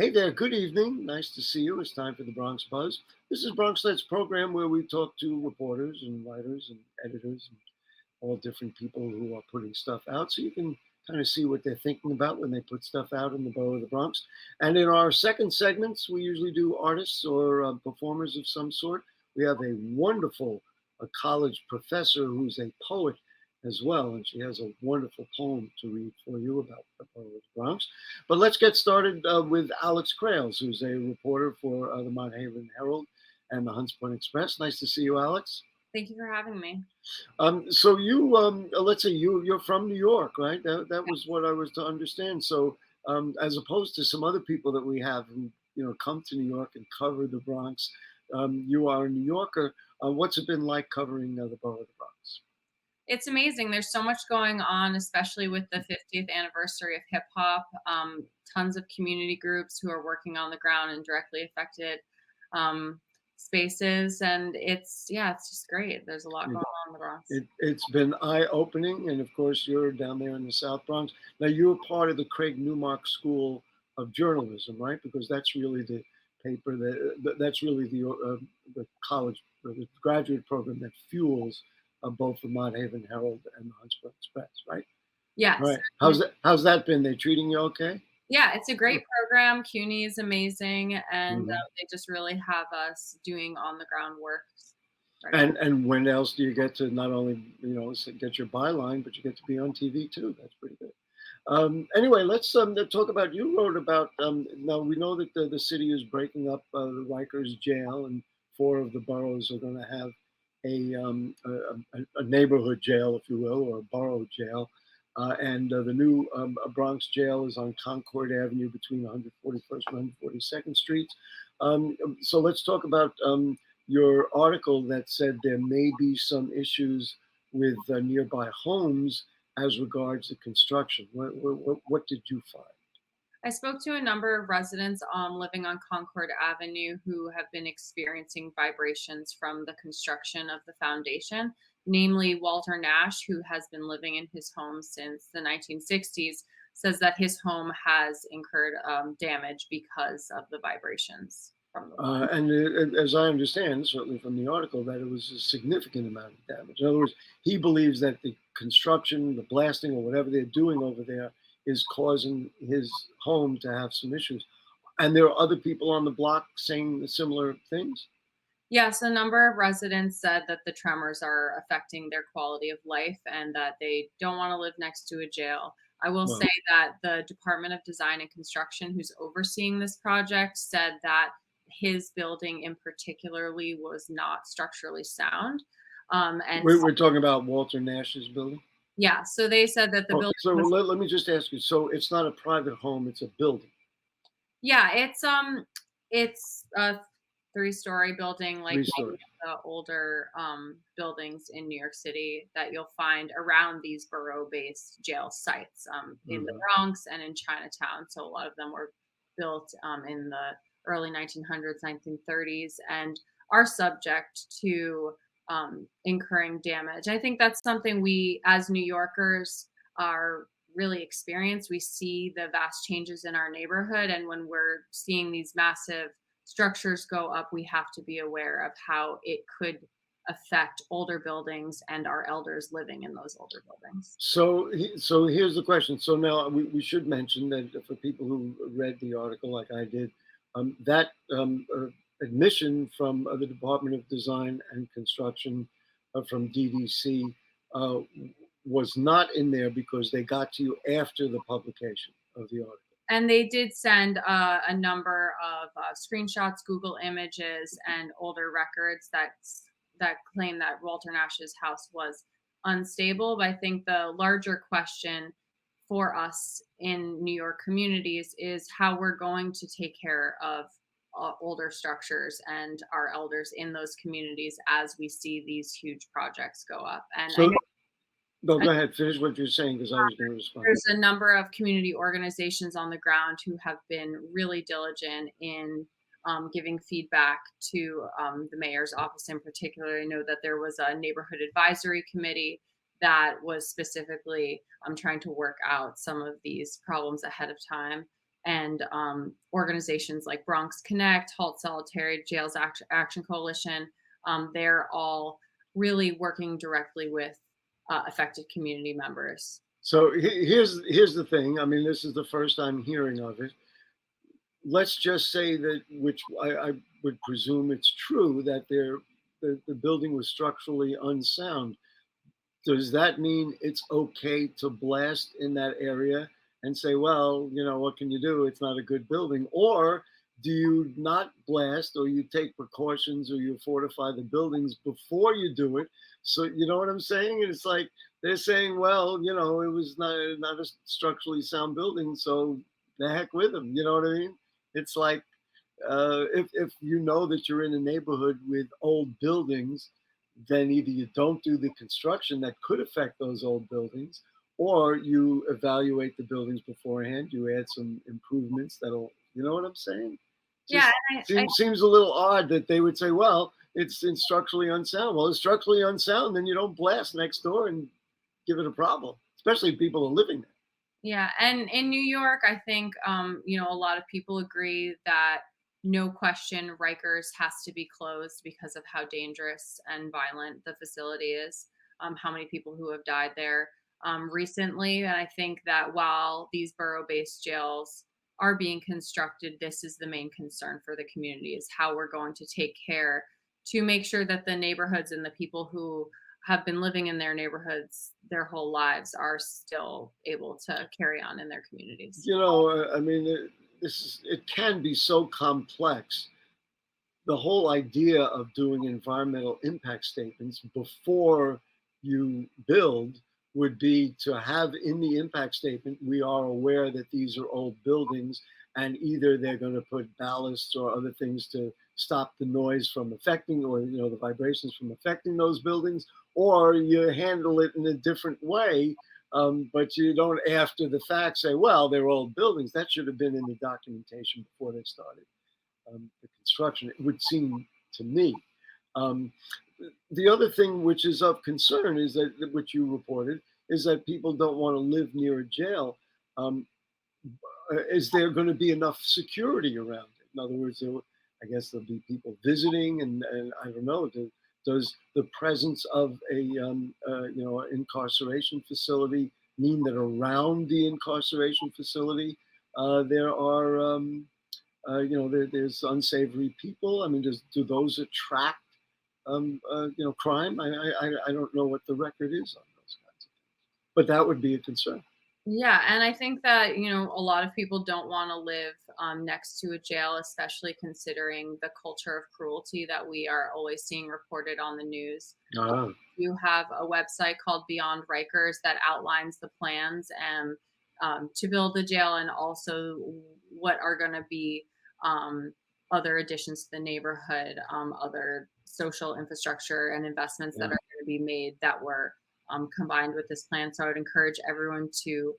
Hey there, good evening. Nice to see you. It's time for the Bronx Buzz. This is Bronx Let's program where we talk to reporters and writers and editors and all different people who are putting stuff out so you can kind of see what they're thinking about when they put stuff out in the borough of the Bronx. And in our second segments, we usually do artists or performers of some sort. We have a wonderful college professor who's a poet as well, and she has a wonderful poem to read for you about the borough of the Bronx. But let's get started with Alex Krales, who's a reporter for the Mount Haven Herald and the Hunts Point Express. Nice to see you, Alex. Thank you for having me. So you, let's say you're from New York, right? That was what I was to understand. So as opposed to some other people that we have who come to New York and cover the Bronx, you are a New Yorker. What's it been like covering the borough of the Bronx? It's amazing. There's so much going on, especially with the 50th anniversary of hip hop. Tons of community groups who are working on the ground in directly affected um, spaces, and it's just great. There's a lot going on in the Bronx. It's been eye-opening, and of course, you're down there in the South Bronx. Now, you're part of the Craig Newmark School of Journalism, right? Because that's really the paper that's really the college, the graduate program that fuels both the Mount Haven Herald and the Huntsville Express, right? Yes. Right. How's that been? They treating you okay? Yeah, it's a great program. CUNY is amazing, and Mhm. they just really have us doing on the ground work right now. And when else do you get to not only get your byline, but you get to be on TV too? That's pretty good. Anyway, let's talk about. You wrote about. Now we know that the city is breaking up the Rikers jail, and four of the boroughs are going to have a neighborhood jail, if you will, or a borough jail. And the new Bronx jail is on Concord Avenue between 141st and 142nd Streets. So let's talk about your article that said there may be some issues with nearby homes as regards to construction. What did you find? I spoke to a number of residents living on Concord Avenue who have been experiencing vibrations from the construction of the foundation, namely Walter Nash, who has been living in his home since the 1960s, says that his home has incurred damage because of the vibrations from the blast. And as I understand, certainly from the article, that it was a significant amount of damage. In other words, he believes that the construction, the blasting, or whatever they're doing over there is causing his home to have some issues. And there are other people on the block saying similar things. Yes, a number of residents said that the tremors are affecting their quality of life and that they don't want to live next to a jail. I will Well, say that the Department of Design and Construction, who's overseeing this project, said that his building in particularly was not structurally sound. And we're talking about Walter Nash's building. yeah, so they said that the Oh, building so was, let me just ask you. So it's not a private home; it's a building, yeah, it's a three-story building like three many stories. of the older buildings in New York City that you'll find around these borough-based jail sites in the Mhm. Bronx and in Chinatown. So a lot of them were built in the early 1900s, 1930s, and are subject to incurring damage. I think that's something we, as New Yorkers, are really experience. We see the vast changes in our neighborhood, and when we're seeing these massive structures go up, we have to be aware of how it could affect older buildings and our elders living in those older buildings. So here's the question. So now we should mention that for people who read the article, like I did, that admission from the Department of Design and Construction from DDC uh, was not in there because they got to you after the publication of the article. And they did send a number of screenshots, Google images, and older records that claim that Walter Nash's house was unstable. But I think the larger question for us in New York communities is how we're going to take care of older structures and our elders in those communities as we see these huge projects go up. And I So know no, go ahead. Finish what you're saying because I was going to respond. there's a number of community organizations on the ground who have been really diligent in giving feedback to the mayor's office in particular. I know that there was a neighborhood advisory committee that was specifically trying to work out some of these problems ahead of time. and organizations like Bronx Connect, Halt Solitary, Jails Action Coalition. They're all really working directly with affected community members. So here's the thing. I mean, this is the first I'm hearing of it. Let's just say that, which I would presume it's true, that the building was structurally unsound. Does that mean it's okay to blast in that area and say, well, what can you do? It's not a good building. Or do you not blast, or you take precautions, or you fortify the buildings before you do it? So, you know what I'm saying? It's like they're saying, well, it was not a structurally sound building, so the heck with them. You know what I mean? It's like, if you know that you're in a neighborhood with old buildings, then either you don't do the construction that could affect those old buildings, or you evaluate the buildings beforehand. You add some improvements that'll, you know what I'm saying? Yeah, Just and seems a little odd that they would say, well, it's structurally unsound. Well, it's structurally unsound, then you don't blast next door and give it a problem, especially if people are living there. yeah, and in New York, I think a lot of people agree that no question Rikers has to be closed because of how dangerous and violent the facility is. How many people who have died there recently, and I think that while these borough-based jails are being constructed, this is the main concern for the community: is how we're going to take care to make sure that the neighborhoods and the people who have been living in their neighborhoods their whole lives are still able to carry on in their communities. I mean, it can be so complex. The whole idea of doing environmental impact statements before you build would be to have in the impact statement, we are aware that these are old buildings, and either they're going to put ballasts or other things to stop the noise from affecting, or the vibrations from affecting those buildings, or you handle it in a different way. But you don't, after the fact, say, well, they're old buildings. That should have been in the documentation before they started the construction, it would seem to me. Um, the other thing which is of concern is that, which you reported, is that people don't want to live near a jail. Um, is there going to be enough security around it? In other words, I guess there'll be people visiting, and I don't know. Does the presence of incarceration facility mean that around the incarceration facility there are there's unsavory people? I mean, do those attract crime? I don't know what the record is on those kinds of things, but that would be a concern. Yeah, and I think that, a lot of people don't want to live next to a jail, especially considering the culture of cruelty that we are always seeing reported on the news. Ah, You have a website called Beyond Rikers that outlines the plans and to build the jail, and also what are going to be um, other additions to the neighborhood, other social infrastructure and investments that yeah. are going to be made that were combined with this plan. So I would encourage everyone to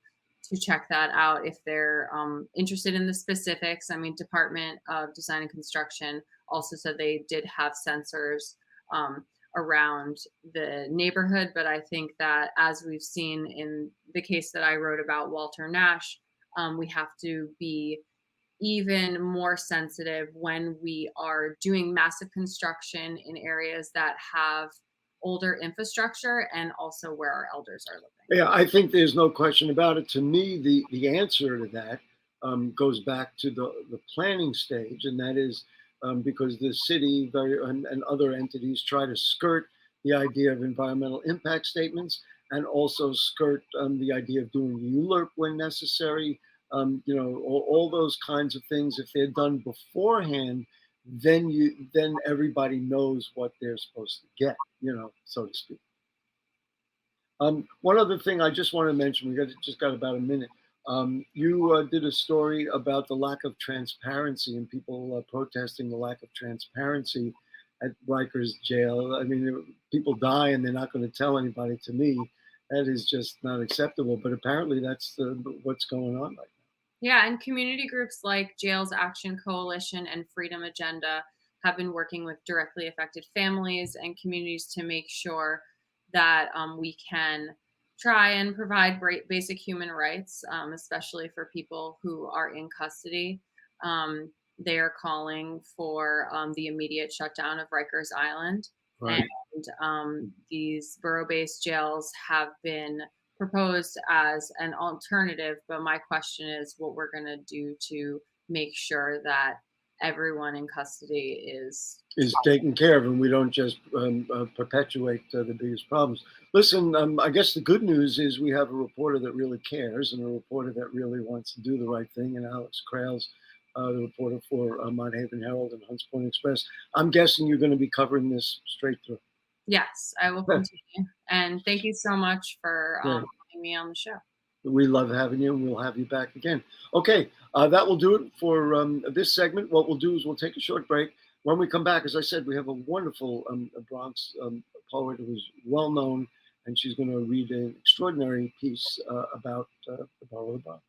check that out if they're interested in the specifics. I mean, Department of Design and Construction also said they did have sensors around the neighborhood, but I think that, as we've seen in the case that I wrote about, Walter Nash, we have to be even more sensitive when we are doing massive construction in areas that have older infrastructure and also where our elders are living. Yeah, I think there's no question about it. To me, the answer to that goes back to the planning stage, and that is because the city and other entities try to skirt the idea of environmental impact statements, and also skirt the idea of doing ULURP when necessary. All those kinds of things. If they're done beforehand, then everybody knows what they're supposed to get, so to speak. One other thing I just want to mention, just got about a minute. You did a story about the lack of transparency and people protesting the lack of transparency at Rikers Jail. I mean, people die and they're not going to tell anybody. To me, that is just not acceptable. But apparently, that's what's going on right now. Yeah, and community groups like Jails Action Coalition and Freedom Agenda have been working with directly affected families and communities to make sure that we can try and provide great basic human rights, especially for people who are in custody. They are calling for the immediate shutdown of Rikers Island. And Right. these borough-based jails have been proposed as an alternative. But my question is what we're going to do to make sure that everyone in custody Is taken care of, and we don't just perpetuate the biggest problems. Listen, I guess the good news is we have a reporter that really cares, and a reporter that really wants to do the right thing, and Alex Krales, the reporter for Mount Haven Herald and Hunts Point Express. I'm guessing you're going to be covering this straight through. Yes, I will continue. And thank you so much for Great. having me on the show. We love having you, and we'll have you back again. Okay, that will do it for this segment. What we'll do is we'll take a short break. When we come back, as I said, we have a wonderful Bronx poet who is well known, and she's going to read an extraordinary piece about the borough of the Bronx.